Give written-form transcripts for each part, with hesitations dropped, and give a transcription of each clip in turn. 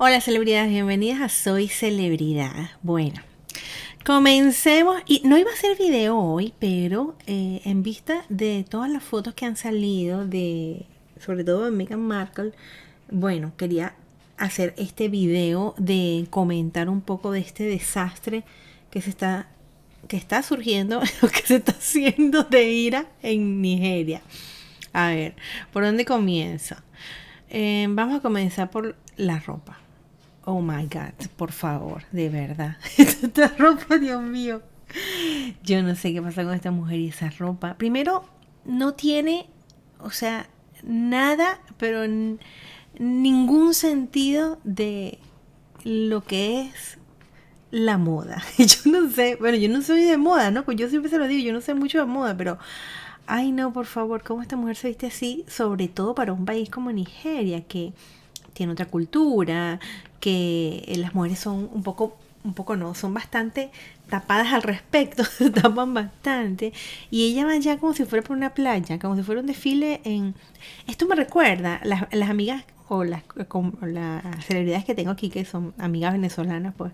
Hola celebridades, bienvenidas a Soy Celebridad. Bueno, comencemos. Y no iba a hacer video hoy, pero en vista de todas las fotos que han salido de, sobre todo de Meghan Markle, bueno, quería hacer este video de comentar un poco de este desastre que está surgiendo, lo que se está haciendo de ira en Nigeria. A ver, ¿por dónde comienzo? Vamos a comenzar por la ropa. Oh my God, por favor, de verdad. Esta ropa, Dios mío. Yo no sé qué pasa con esta mujer y esa ropa. Primero, no tiene, o sea, nada, pero ningún sentido de lo que es la moda. Yo no sé, bueno, yo no soy de moda, ¿no? Pues yo siempre se lo digo, yo no sé mucho de moda, pero ay no, por favor, ¿cómo esta mujer se viste así? Sobre todo para un país como Nigeria, que tiene otra cultura, que las mujeres son un poco no, son bastante tapadas al respecto, se tapan bastante, y ella va ya como si fuera por una playa, como si fuera un desfile en... Esto me recuerda, las amigas o las celebridades que tengo aquí, que son amigas venezolanas, pues,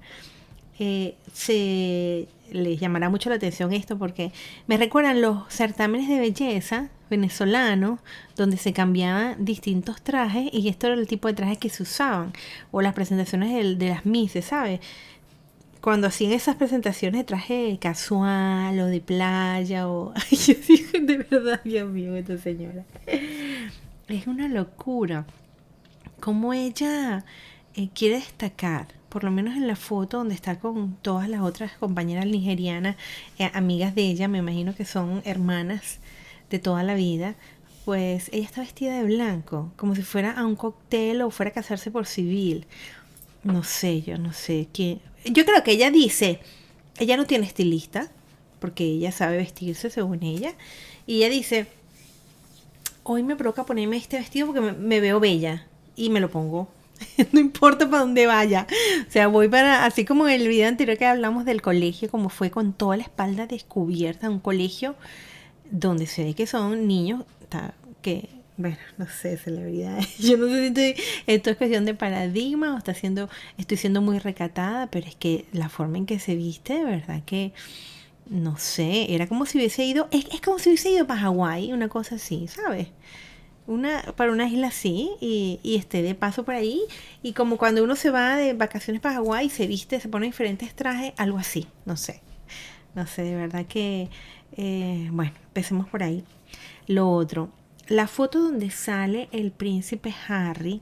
se les llamará mucho la atención esto porque me recuerdan los certámenes de belleza venezolanos donde se cambiaban distintos trajes y esto era el tipo de trajes que se usaban o las presentaciones de las Misses, ¿sabes? Cuando hacían esas presentaciones de traje casual o de playa o... Ay, yo digo, de verdad, Dios mío, esta señora. Es una locura cómo ella quiere destacar, por lo menos en la foto donde está con todas las otras compañeras nigerianas, amigas de ella, me imagino que son hermanas de toda la vida, pues ella está vestida de blanco, como si fuera a un cóctel o fuera a casarse por civil. No sé, yo no sé qué. Yo creo que ella dice, ella no tiene estilista, porque ella sabe vestirse según ella, y ella dice, hoy me provoca ponerme este vestido porque me veo bella y me lo pongo. No importa para dónde vaya. O sea, voy para, así como en el video anterior que hablamos del colegio, como fue con toda la espalda descubierta, un colegio donde se ve que son niños que, bueno, no sé, celebridades. Yo no sé si esto es cuestión de paradigma o estoy siendo muy recatada, pero es que la forma en que se viste, de verdad que no sé, era como si hubiese ido, es como si hubiese ido para Hawái, una cosa así, ¿sabes? Para una isla así y esté de paso por ahí y como cuando uno se va de vacaciones para Hawái se viste, se pone diferentes trajes, algo así, no sé, no sé, de verdad que, bueno, empecemos por ahí. Lo otro, la foto donde sale el príncipe Harry,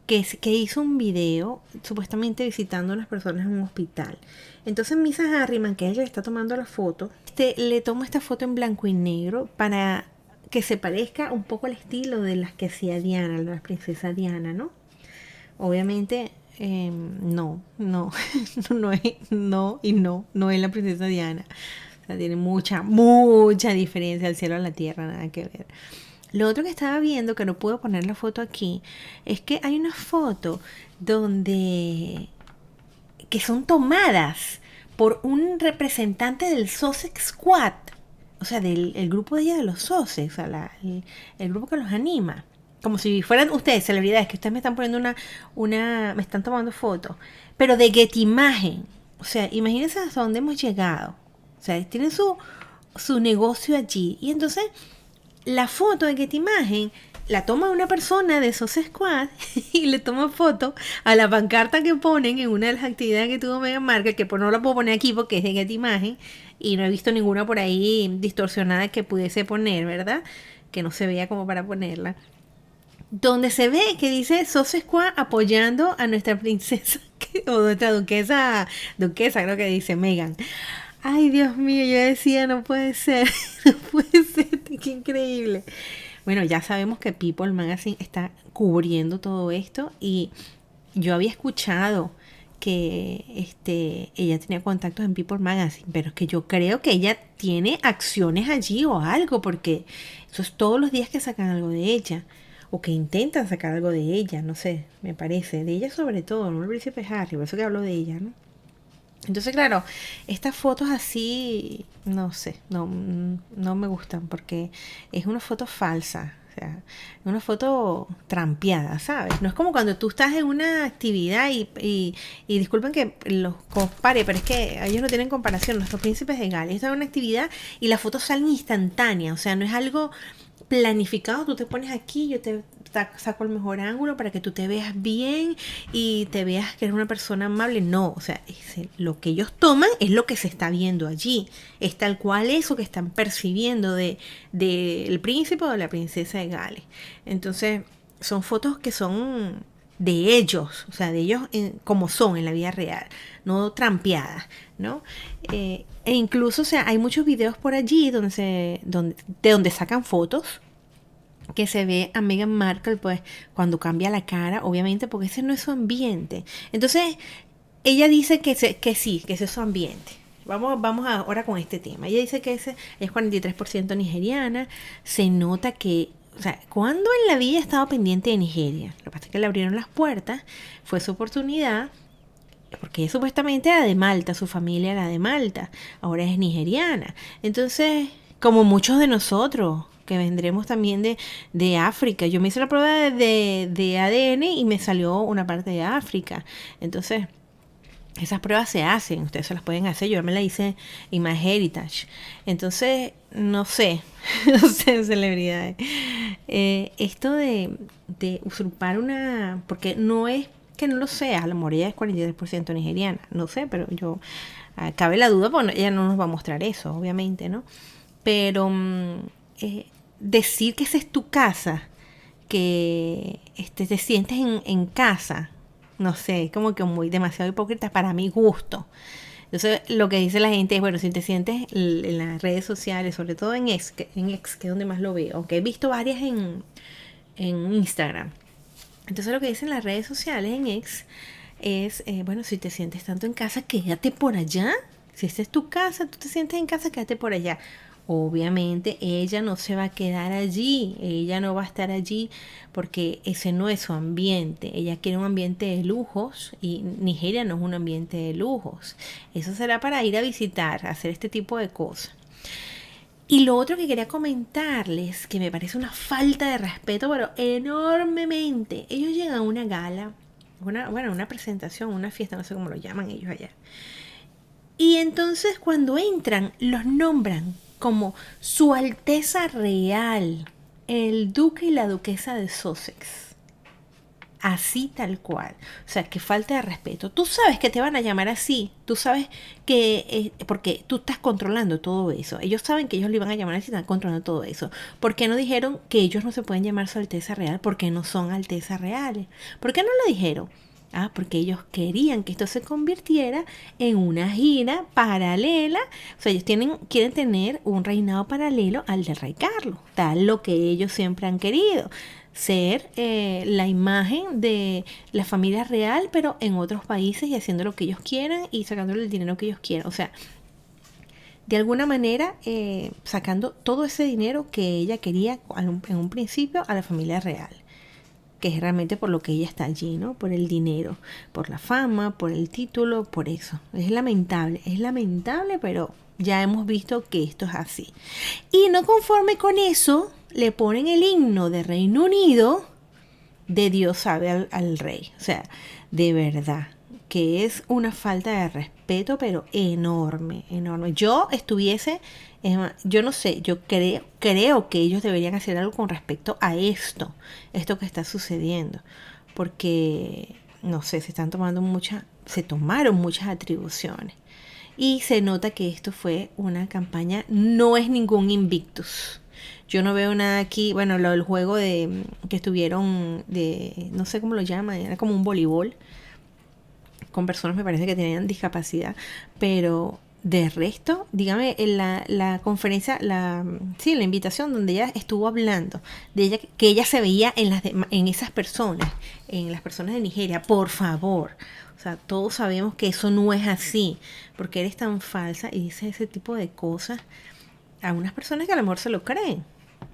que hizo un video supuestamente visitando a las personas en un hospital. Entonces Misa Harriman, que es el que está tomando la foto, le toma esta foto en blanco y negro para que se parezca un poco al estilo de las que hacía Diana, la princesa Diana, ¿no? Obviamente, no, no es, no y no es la princesa Diana. O sea, tiene mucha diferencia al cielo a la tierra, nada que ver. Lo otro que estaba viendo, que no puedo poner la foto aquí, es que hay una foto donde que son tomadas por un representante del Sussex Squad, o sea, del el grupo de ella de los Sussex, o sea, el grupo que los anima. Como si fueran ustedes, celebridades, que ustedes me están poniendo me están tomando fotos, pero de Getty Imagen. O sea, imagínense hasta dónde hemos llegado. O sea, tienen su negocio allí. Y entonces la foto de Getty Imagen la toma una persona de esos squad y le toma foto a la pancarta que ponen en una de las actividades que tuvo Meghan Markle, que pues no la puedo poner aquí porque es de Getty Imagen y no he visto ninguna por ahí distorsionada que pudiese poner, ¿verdad? Que no se veía como para ponerla. Donde se ve que dice Sos Squad apoyando a nuestra princesa o nuestra duquesa creo que dice Meghan. Ay, Dios mío, yo decía, no puede ser, no puede ser, qué increíble. Bueno, ya sabemos que People Magazine está cubriendo todo esto y yo había escuchado que ella tenía contactos en People Magazine, pero es que yo creo que ella tiene acciones allí o algo, porque eso es todos los días que sacan algo de ella, o que intentan sacar algo de ella, no sé, me parece, de ella sobre todo, no el príncipe Harry, por eso que hablo de ella, ¿no? Entonces, claro, estas fotos así, no sé, no me gustan porque es una foto falsa. O sea, una foto trampeada, ¿sabes? No es como cuando tú estás en una actividad y disculpen que los compare, pero es que ellos no tienen comparación. Nuestros príncipes de Gales están en una actividad y las fotos salen instantáneas. O sea, no es algo planificado. Tú te pones aquí, yo te saco el mejor ángulo para que tú te veas bien y te veas que eres una persona amable. No, o sea, lo que ellos toman es lo que se está viendo allí. Es tal cual eso que están percibiendo de el príncipe o de la princesa de Gales. Entonces, son fotos que son de ellos, o sea, de ellos como son en la vida real, no trampeadas, ¿no? E incluso, o sea, hay muchos videos por allí de donde sacan fotos que se ve a Meghan Markle, pues, cuando cambia la cara, obviamente, porque ese no es su ambiente. Entonces, ella dice que sí, que ese es su ambiente. Vamos ahora con este tema. Ella dice que ese es 43% nigeriana. Se nota que, o sea, cuando en la vida ha estado pendiente de Nigeria. Lo que pasa es que le abrieron las puertas, fue su oportunidad, porque supuestamente era de Malta, su familia era de Malta, ahora es nigeriana. Entonces, como muchos de nosotros, que vendremos también de África. Yo me hice la prueba de ADN y me salió una parte de África. Entonces, esas pruebas se hacen, ustedes se las pueden hacer. Yo me la hice en MyHeritage. Entonces, no sé, no sé, celebridades. Esto de usurpar una, porque no es que no lo sea, la mejor ella es 43% nigeriana, no sé, pero yo, cabe la duda, bueno, ella no nos va a mostrar eso, obviamente, ¿no? Pero decir que esa es tu casa, que te sientes en casa, no sé, como que muy demasiado hipócrita para mi gusto. Entonces, lo que dice la gente es, bueno, si te sientes en las redes sociales, sobre todo en X, que es donde más lo veo, aunque he visto varias en Instagram. Entonces, lo que dicen las redes sociales en X es, bueno, si te sientes tanto en casa, quédate por allá. Si esta es tu casa, tú te sientes en casa, quédate por allá. Obviamente ella no se va a quedar allí, ella no va a estar allí porque ese no es su ambiente. Ella quiere un ambiente de lujos y Nigeria no es un ambiente de lujos. Eso será para ir a visitar, hacer este tipo de cosas. Y lo otro que quería comentarles, que me parece una falta de respeto, pero enormemente. Ellos llegan a una gala, una presentación, una fiesta, no sé cómo lo llaman ellos allá. Y entonces cuando entran, los nombran como Su Alteza Real, el duque y la duquesa de Sussex. Así tal cual. O sea, que falta de respeto. Tú sabes que te van a llamar así. Tú sabes que, porque tú estás controlando todo eso. Ellos saben que ellos le iban a llamar así, están controlando todo eso. ¿Por qué no dijeron que ellos no se pueden llamar Su Alteza Real? Porque no son altezas reales. ¿Por qué no lo dijeron? Porque ellos querían que esto se convirtiera en una gira paralela. O sea, ellos quieren tener un reinado paralelo al de Rey Carlos, tal lo que ellos siempre han querido. Ser la imagen de la familia real, pero en otros países y haciendo lo que ellos quieran y sacándole el dinero que ellos quieran. O sea, de alguna manera sacando todo ese dinero que ella quería en un principio a la familia real, que es realmente por lo que ella está allí, ¿no? Por el dinero, por la fama, por el título, por eso. Es lamentable, pero ya hemos visto que esto es así. Y no conforme con eso, le ponen el himno de Reino Unido de Dios sabe al rey. O sea, de verdad, que es una falta de respeto, pero enorme, enorme. Yo no sé, yo creo que ellos deberían hacer algo con respecto a esto que está sucediendo, porque, no sé, se tomaron muchas atribuciones. Y se nota que esto fue una campaña, no es ningún Invictus. Yo no veo nada aquí, bueno, lo del juego que estuvieron no sé cómo lo llaman, era como un voleibol con personas, me parece que tenían discapacidad, pero de resto, dígame, en la conferencia, la invitación donde ella estuvo hablando, de ella, que ella se veía en esas personas, en las personas de Nigeria, por favor. O sea, todos sabemos que eso no es así, porque eres tan falsa y dices ese tipo de cosas a unas personas que a lo mejor se lo creen.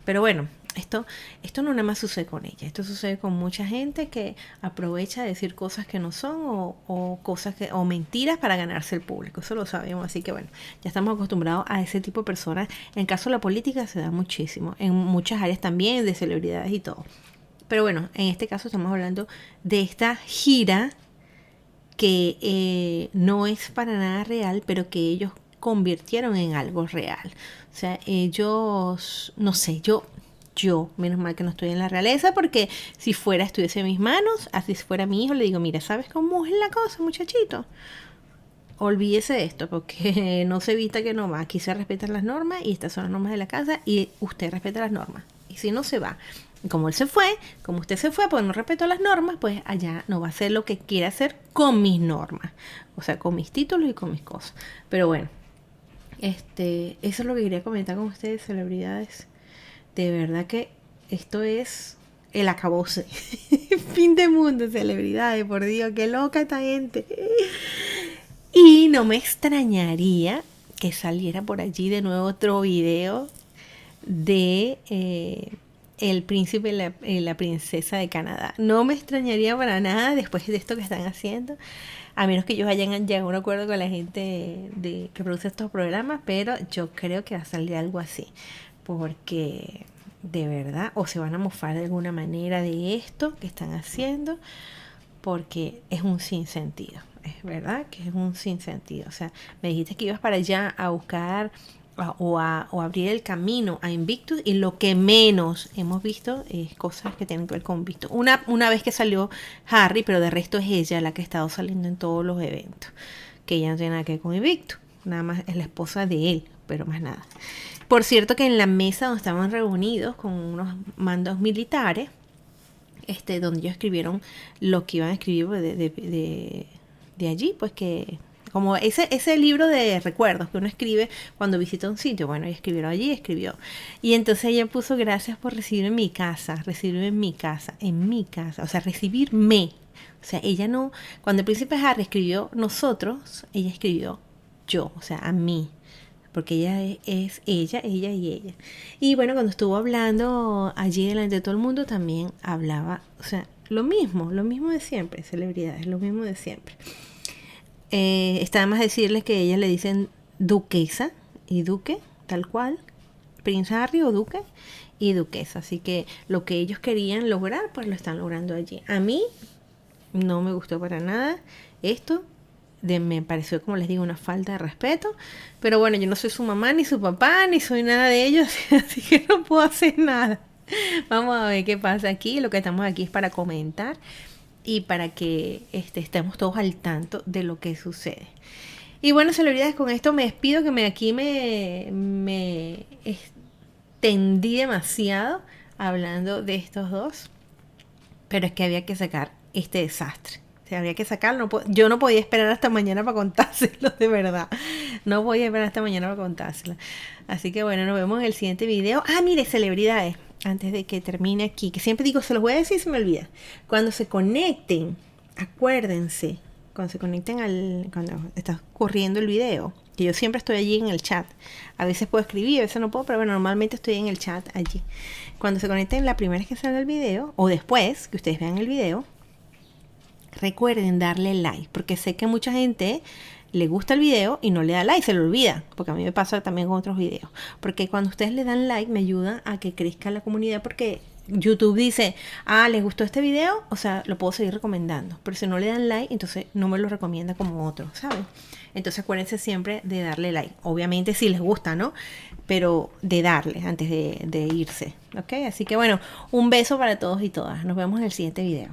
Pero bueno, Esto no nada más sucede con ella, esto sucede con mucha gente que aprovecha de decir cosas que no son o cosas o mentiras para ganarse el público, eso lo sabemos, así que bueno, ya estamos acostumbrados a ese tipo de personas. En caso de la política se da muchísimo, en muchas áreas también, de celebridades y todo. Pero bueno, en este caso estamos hablando de esta gira que no es para nada real, pero que ellos convirtieron en algo real. O sea, ellos, no sé, yo, menos mal que no estoy en la realeza, porque si fuera, estuviese en mis manos, así si fuera mi hijo, le digo, mira, ¿sabes cómo es la cosa, muchachito? Olvídese de esto, porque no se evita que no va. Aquí se respetan las normas y estas son las normas de la casa y usted respeta las normas. Y si no se va, y como él se fue, como usted se fue, pues no respetó las normas, pues allá no va a hacer lo que quiera hacer con mis normas. O sea, con mis títulos y con mis cosas. Pero bueno, eso es lo que quería comentar con ustedes, celebridades. De verdad que esto es el acabose. Fin de mundo, celebridades, por Dios, qué loca esta gente. Y no me extrañaría que saliera por allí de nuevo otro video de el príncipe y la princesa de Canadá. No me extrañaría para nada después de esto que están haciendo, a menos que ellos hayan llegado a un acuerdo con la gente que produce estos programas, pero yo creo que va a salir algo así, porque de verdad, o se van a mofar de alguna manera de esto que están haciendo, porque es un sinsentido. Es verdad que es un sinsentido. O sea, me dijiste que ibas para allá a buscar o abrir el camino a Invictus, y lo que menos hemos visto es cosas que tienen que ver con Invictus. Una vez que salió Harry, pero de resto es ella la que ha estado saliendo en todos los eventos, que ella no tiene nada que ver con Invictus, nada más es la esposa de él, pero más nada. Por cierto que en la mesa donde estaban reunidos con unos mandos militares, donde ellos escribieron lo que iban a escribir de allí, pues que como ese libro de recuerdos que uno escribe cuando visita un sitio. Bueno, ella escribió allí, escribió. Y entonces ella puso: gracias por recibirme en mi casa, o sea, recibirme. O sea, ella no, cuando el príncipe Harry escribió nosotros, ella escribió yo, o sea, a mí. Porque ella es ella y ella. Y bueno, cuando estuvo hablando allí delante de todo el mundo, también hablaba, o sea, lo mismo de siempre, celebridades, lo mismo de siempre. Está más decirles que a ella le dicen duquesa y duque, tal cual, Prince Harry o duque y duquesa. Así que lo que ellos querían lograr, pues lo están logrando allí. A mí no me gustó para nada esto. Me pareció, como les digo, una falta de respeto, pero bueno, yo no soy su mamá ni su papá ni soy nada de ellos, así que no puedo hacer nada. Vamos a ver qué pasa aquí. Lo que estamos aquí es para comentar y para que estemos todos al tanto de lo que sucede. Y bueno, celebridades, con esto me despido, que aquí me extendí demasiado hablando de estos dos, pero es que había que sacar este desastre. O sea, había que sacarlo. Yo no podía esperar hasta mañana para contárselo, de verdad. No podía esperar hasta mañana para contárselo. Así que bueno, nos vemos en el siguiente video. Ah, mire, celebridades, antes de que termine aquí, que siempre digo, se los voy a decir y se me olvida. Cuando se conecten, acuérdense, cuando se conecten cuando está corriendo el video, que yo siempre estoy allí en el chat. A veces puedo escribir, a veces no puedo, pero bueno, normalmente estoy en el chat allí. Cuando se conecten la primera vez que salga el video, o después que ustedes vean el video, recuerden darle like, porque sé que mucha gente le gusta el video y no le da like, se lo olvida, porque a mí me pasa también con otros videos. Porque cuando ustedes le dan like, me ayuda a que crezca la comunidad, porque YouTube dice: les gustó este video, o sea, lo puedo seguir recomendando. Pero si no le dan like, entonces no me lo recomienda como otro, ¿saben? Entonces acuérdense siempre de darle like. Obviamente si les gusta, ¿no? Pero de darle antes de irse, ¿ok? Así que bueno, un beso para todos y todas. Nos vemos en el siguiente video.